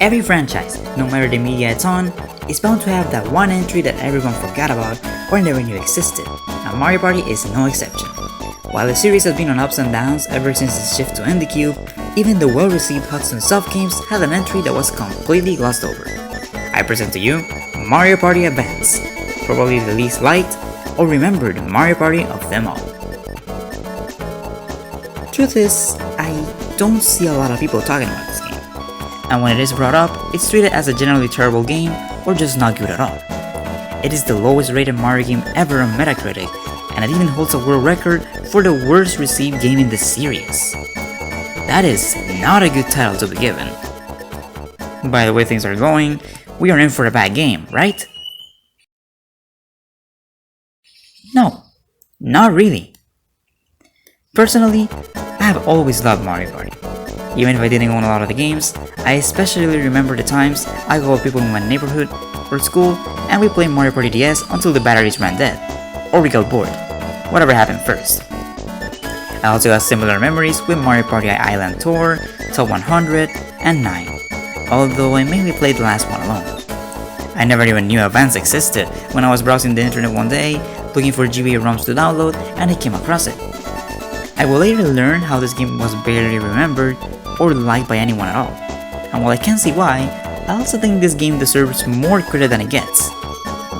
Every franchise, no matter the media it's on, is bound to have that one entry that everyone forgot about or never knew existed, and Mario Party is no exception. While the series has been on ups and downs ever since its shift to IndieCube, even the well-received Hudson Soft games had an entry that was completely glossed over. I present to you Mario Party Advance, probably the least liked or remembered Mario Party of them all. Truth is, I don't see a lot of people talking about this game. And when it is brought up, it's treated as a generally terrible game or just not good at all. It is the lowest rated Mario game ever on Metacritic, and it even holds a world record for the worst received game in the series. That is not a good title to be given. By the way things are going, we are in for a bad game, right? No, not really. Personally, I have always loved Mario Party. Even if I didn't own a lot of the games, I especially remember the times I go with people in my neighborhood or school and we played Mario Party DS until the batteries ran dead, or we got bored, whatever happened first. I also got similar memories with Mario Party Island Tour, Top 100, and 9, although I mainly played the last one alone. I never even knew Advance existed when I was browsing the internet one day, looking for GBA ROMs to download, and I came across it. I will later learn how this game was barely remembered or liked by anyone at all, and while I can see why, I also think this game deserves more credit than it gets,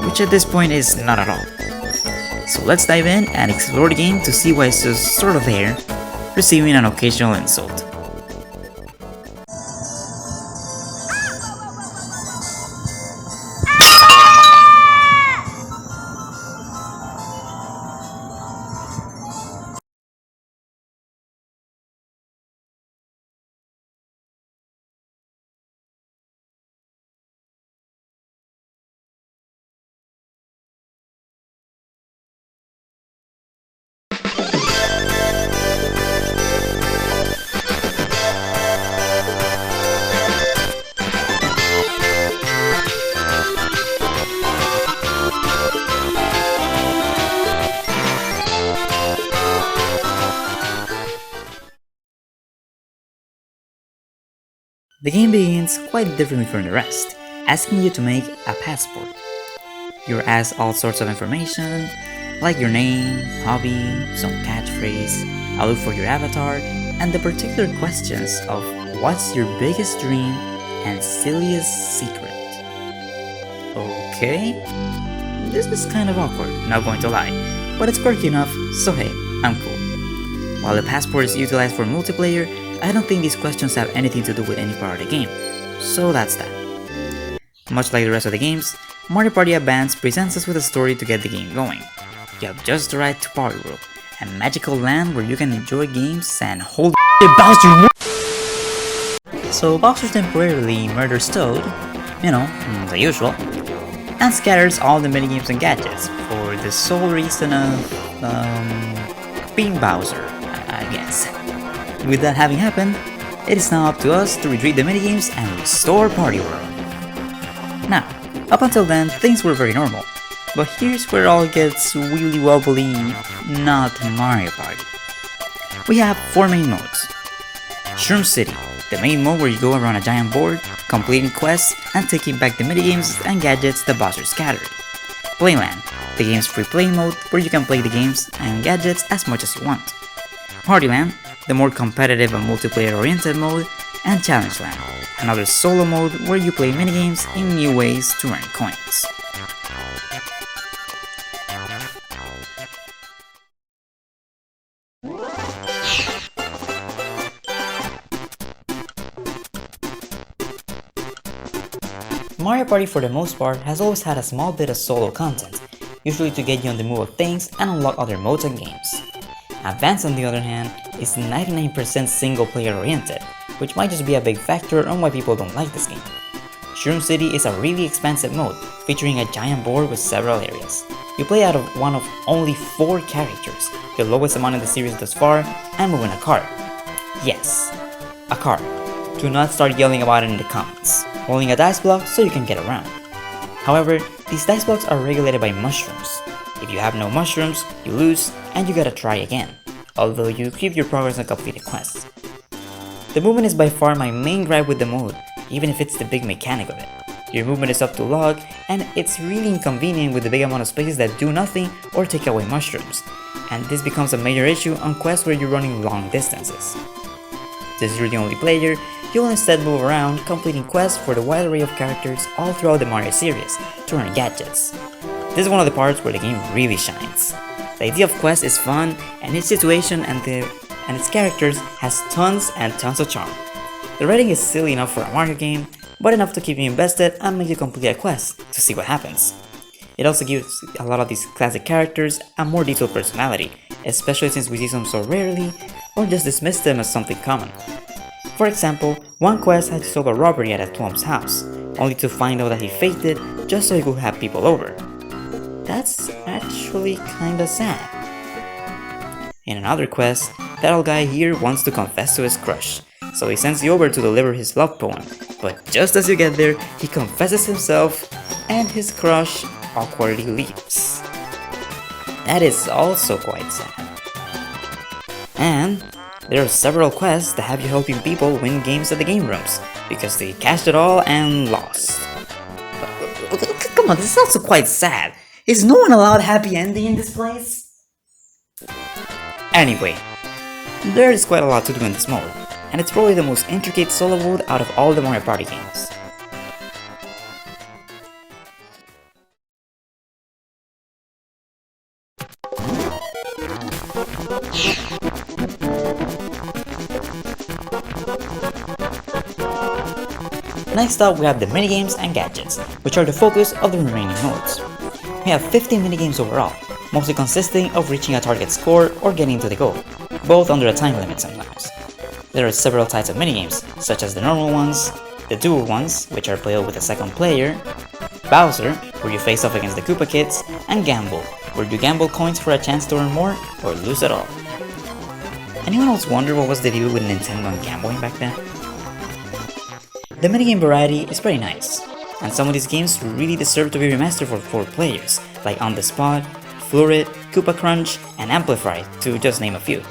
which at this point is not at all. So let's dive in and explore the game to see why it's just sort of there, receiving an occasional insult. The game begins quite differently from the rest, asking you to make a passport. You're asked all sorts of information, like your name, hobby, some catchphrase, a look for your avatar, and the particular questions of what's your biggest dream and silliest secret. Okay, this is kind of awkward, not going to lie, but it's quirky enough, so hey, I'm cool. While the passport is utilized for multiplayer, I don't think these questions have anything to do with any part of the game, so that's that. Much like the rest of the games, Mario Party Advance presents us with a story to get the game going. You have just arrived to Party World, a magical land where you can enjoy games and hold Bowser. So Bowser temporarily murders Toad, the usual, and scatters all the minigames and gadgets for the sole reason of being Bowser, I guess. With that having happened, it is now up to us to retrieve the minigames and restore Party World. Now, up until then, things were very normal, but here's where it all gets really wobbly, not Mario Party. We have 4 main modes. Shroom City, the main mode where you go around a giant board, completing quests and taking back the minigames and gadgets the Bowser scattered. Playland, the game's free play mode where you can play the games and gadgets as much as you want. Partyland, the more competitive and multiplayer-oriented mode, and Challenge Land, another solo mode where you play minigames in new ways to earn coins. Mario Party for the most part has always had a small bit of solo content, usually to get you on the move of things and unlock other modes and games. Advance on the other hand is 99% single player oriented, which might just be a big factor on why people don't like this game. Shroom City is a really expansive mode, featuring a giant board with several areas. You play out of one of only 4 characters, the lowest amount in the series thus far, and move in a car. Yes, a car. Do not start yelling about it in the comments. Holding a dice block so you can get around. However, these dice blocks are regulated by mushrooms. If you have no mushrooms, you lose, and you gotta try again, although you keep your progress on completed quests. The movement is by far my main gripe with the mode, even if it's the big mechanic of it. Your movement is up to log, and it's really inconvenient with the big amount of spaces that do nothing or take away mushrooms, and this becomes a major issue on quests where you're running long distances. Since you're the only player, you'll instead move around, completing quests for the wide array of characters all throughout the Mario series to earn gadgets. This is one of the parts where the game really shines. The idea of quests is fun, and each situation and its characters has tons and tons of charm. The writing is silly enough for a Mario game, but enough to keep you invested and make you complete a quest to see what happens. It also gives a lot of these classic characters a more detailed personality, especially since we see them so rarely or just dismiss them as something common. For example, one quest had to solve a robbery at a Thwomp's house, only to find out that he faked it just so he could have people over. That's actually kinda sad. In another quest, that old guy here wants to confess to his crush, so he sends you over to deliver his love poem, but just as you get there, he confesses himself and his crush awkwardly leaves. That is also quite sad. And there are several quests that have you helping people win games at the game rooms, because they cashed it all and lost. Come on, this is also quite sad. Is no one allowed happy ending in this place? Anyway, there is quite a lot to do in this mode, and it's probably the most intricate solo mode out of all the Mario Party games. Next up, we have the minigames and gadgets, which are the focus of the remaining modes. We have 15 minigames overall, mostly consisting of reaching a target score or getting to the goal, both under a time limit sometimes. There are several types of minigames, such as the normal ones, the dual ones, which are playable with a second player, Bowser, where you face off against the Koopa Kids, and Gamble, where you gamble coins for a chance to earn more or lose it all. Anyone else wonder what was the deal with Nintendo and gambling back then? The minigame variety is pretty nice, and some of these games really deserve to be remastered for 4 players, like On the Spot, Florid, Koopa Crunch, and Amplify, to just name a few.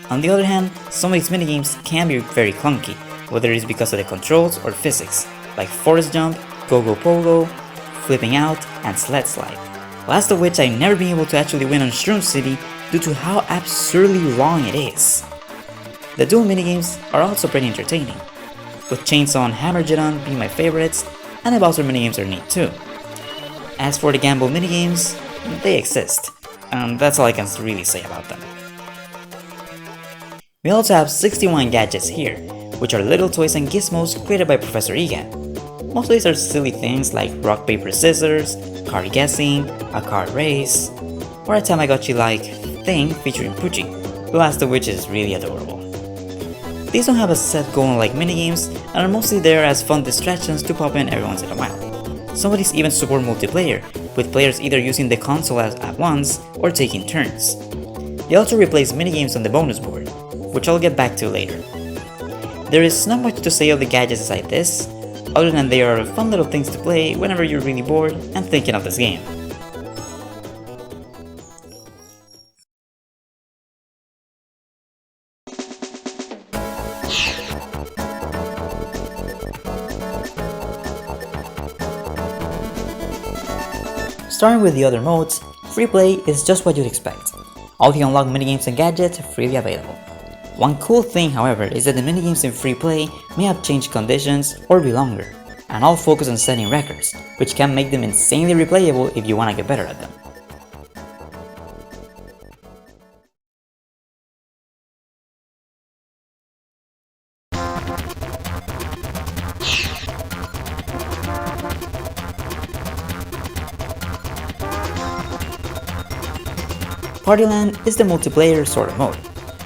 On the other hand, some of these minigames can be very clunky, whether it is because of the controls or physics, like Forest Jump, Go-Go Pogo, Flipping Out, and Sled Slide. Last of which I've never been able to actually win on Shroom City due to how absurdly long it is. The dual minigames are also pretty entertaining, with Chainsaw and Hammergeddon being my favorites, and the Bowser minigames are neat too. As for the Gamble minigames, they exist, and that's all I can really say about them. We also have 61 gadgets here, which are little toys and gizmos created by Professor Egan. Most of these are silly things like rock, paper, scissors, card guessing, a card race, or a Tamagotchi-like thing featuring Poochie, the last of which is really adorable. These don't have a set goal like minigames and are mostly there as fun distractions to pop in every once in a while. Some of these even support multiplayer, with players either using the console at once or taking turns. They also replace minigames on the bonus board, which I'll get back to later. There is not much to say of the gadgets aside this, other than they are fun little things to play whenever you're really bored and thinking of this game. Starting with the other modes, free play is just what you'd expect. All the unlocked minigames and gadgets are freely available. One cool thing, however, is that the minigames in free play may have changed conditions or be longer, and all focus on setting records, which can make them insanely replayable if you want to get better at them. Partyland is the multiplayer sort of mode,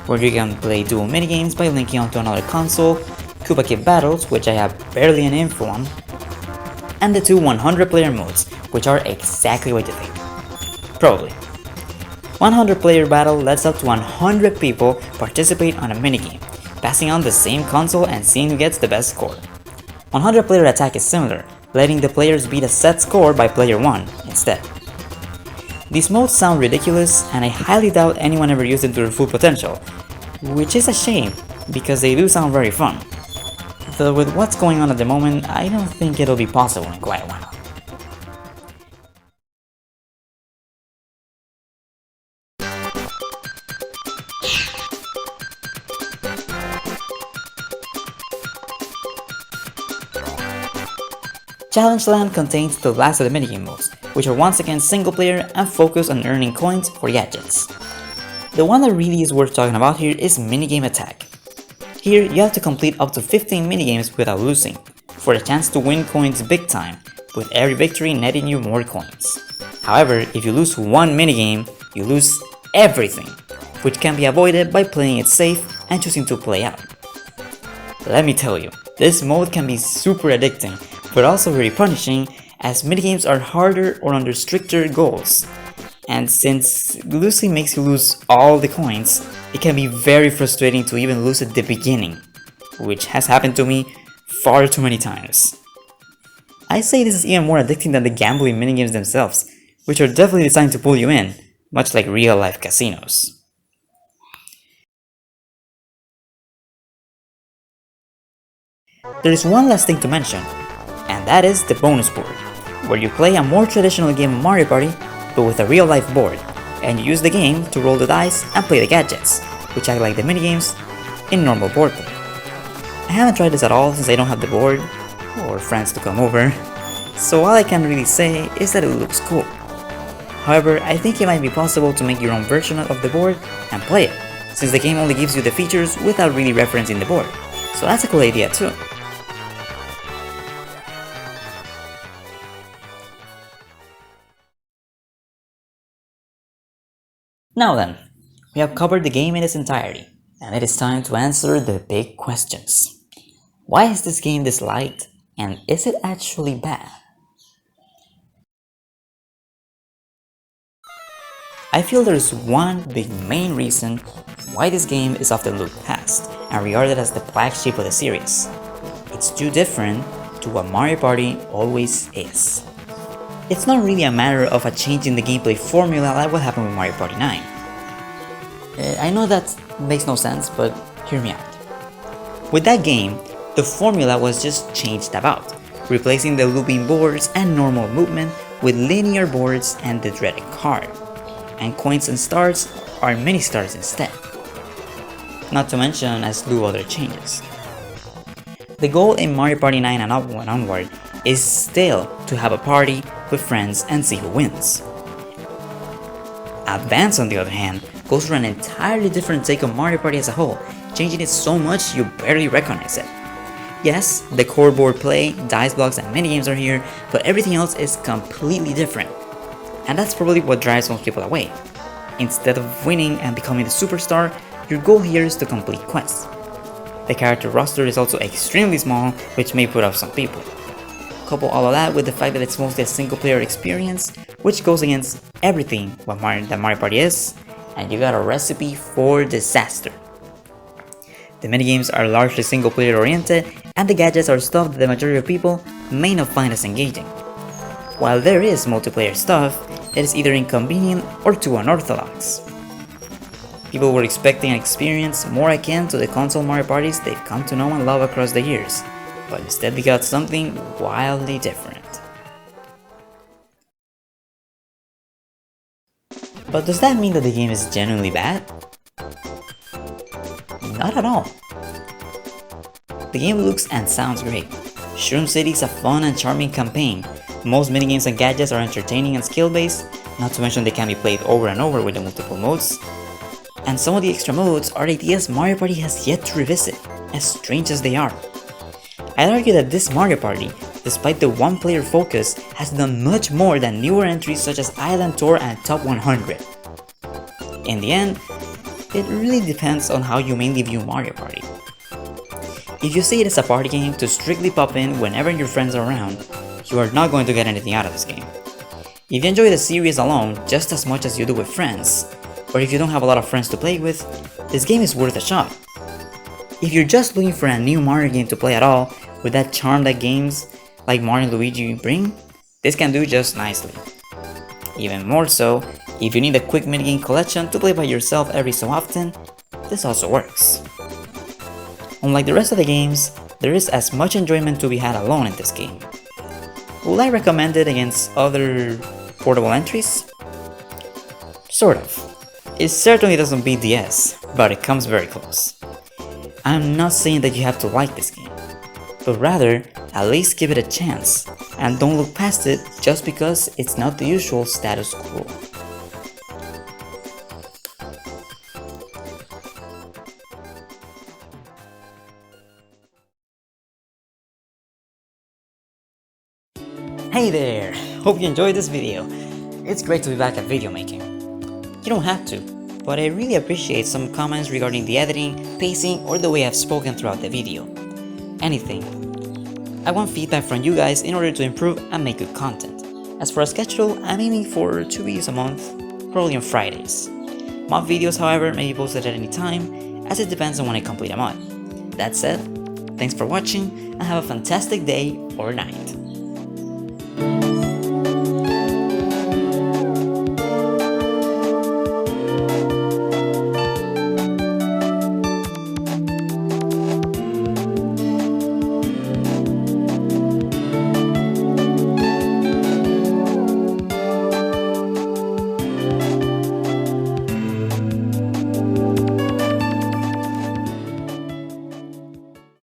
where you can play dual minigames by linking onto another console, Koopa Kid Battles, which I have barely any info on, and the 2 100-player modes, which are exactly what you think. Probably. 100-player battle lets up to 100 people participate on a minigame, passing on the same console and seeing who gets the best score. 100-player attack is similar, letting the players beat a set score by player 1 instead. These modes sound ridiculous, and I highly doubt anyone ever used them to their full potential, which is a shame, because they do sound very fun. Though with what's going on at the moment, I don't think it'll be possible in quite a while. Challenge Land contains the last of the minigame modes, which are once again single player and focus on earning coins for gadgets. The one that really is worth talking about here is Minigame Attack. Here you have to complete up to 15 minigames without losing, for a chance to win coins big time, with every victory netting you more coins. However, if you lose one minigame, you lose everything, which can be avoided by playing it safe and choosing to play out. Let me tell you, this mode can be super addicting, but also very punishing, as minigames are harder or under stricter goals. And since losing makes you lose all the coins, it can be very frustrating to even lose at the beginning, which has happened to me far too many times. I say this is even more addicting than the gambling minigames themselves, which are definitely designed to pull you in, much like real life casinos. There is one last thing to mention, and that is the bonus board, where you play a more traditional game of Mario Party, but with a real life board, and you use the game to roll the dice and play the gadgets, which act like the minigames in normal board play. I haven't tried this at all since I don't have the board, or friends to come over, so all I can really say is that it looks cool. However, I think it might be possible to make your own version of the board and play it, since the game only gives you the features without really referencing the board, so that's a cool idea too. Now then, we have covered the game in its entirety, and it is time to answer the big questions. Why is this game disliked, and is it actually bad? I feel there's one big main reason why this game is often looked past and regarded as the flagship of the series. It's too different to what Mario Party always is. It's not really a matter of a change in the gameplay formula like what happened with Mario Party 9. I know that makes no sense, but hear me out. With that game, the formula was just changed about, replacing the looping boards and normal movement with linear boards and the dreaded card, and coins and stars are mini stars instead. Not to mention a slew of other changes. The goal in Mario Party 9 and onward is still to have a party with friends and see who wins. Advance, on the other hand, goes for an entirely different take on Mario Party as a whole, changing it so much you barely recognize it. Yes, the core board play, dice blocks and minigames are here, but everything else is completely different. And that's probably what drives most people away. Instead of winning and becoming the superstar, your goal here is to complete quests. The character roster is also extremely small, which may put off some people. Couple all of that with the fact that it's mostly a single player experience, which goes against everything that Mario Party is, and you got a recipe for disaster. The minigames are largely single player oriented, and the gadgets are stuff that the majority of people may not find as engaging. While there is multiplayer stuff, it is either inconvenient or too unorthodox. People were expecting an experience more akin to the console Mario Parties they've come to know and love across the years, but instead we got something wildly different. But does that mean that the game is genuinely bad? Not at all. The game looks and sounds great. Shroom City is a fun and charming campaign. Most minigames and gadgets are entertaining and skill-based, not to mention they can be played over and over with the multiple modes. And some of the extra modes are ideas Mario Party has yet to revisit, as strange as they are. I'd argue that this Mario Party, despite the one-player focus, has done much more than newer entries such as Island Tour and Top 100. In the end, it really depends on how you mainly view Mario Party. If you see it as a party game to strictly pop in whenever your friends are around, you are not going to get anything out of this game. If you enjoy the series alone just as much as you do with friends, or if you don't have a lot of friends to play with, this game is worth a shot. If you're just looking for a new Mario game to play at all, with that charm that games like Mario and Luigi bring, this can do just nicely. Even more so, if you need a quick minigame collection to play by yourself every so often, this also works. Unlike the rest of the games, there is as much enjoyment to be had alone in this game. Would I recommend it against other portable entries? Sort of. It certainly doesn't beat DS, but it comes very close. I'm not saying that you have to like this game, but rather, at least give it a chance, and don't look past it just because it's not the usual status quo. Hey there! Hope you enjoyed this video. It's great to be back at video making. You don't have to, but I really appreciate some comments regarding the editing, pacing, or the way I've spoken throughout the video. Anything. I want feedback from you guys in order to improve and make good content. As for a schedule, I'm aiming for 2 videos a month, probably on Fridays. Mod videos, however, may be posted at any time, as it depends on when I complete a mod. That said, thanks for watching, and have a fantastic day or night.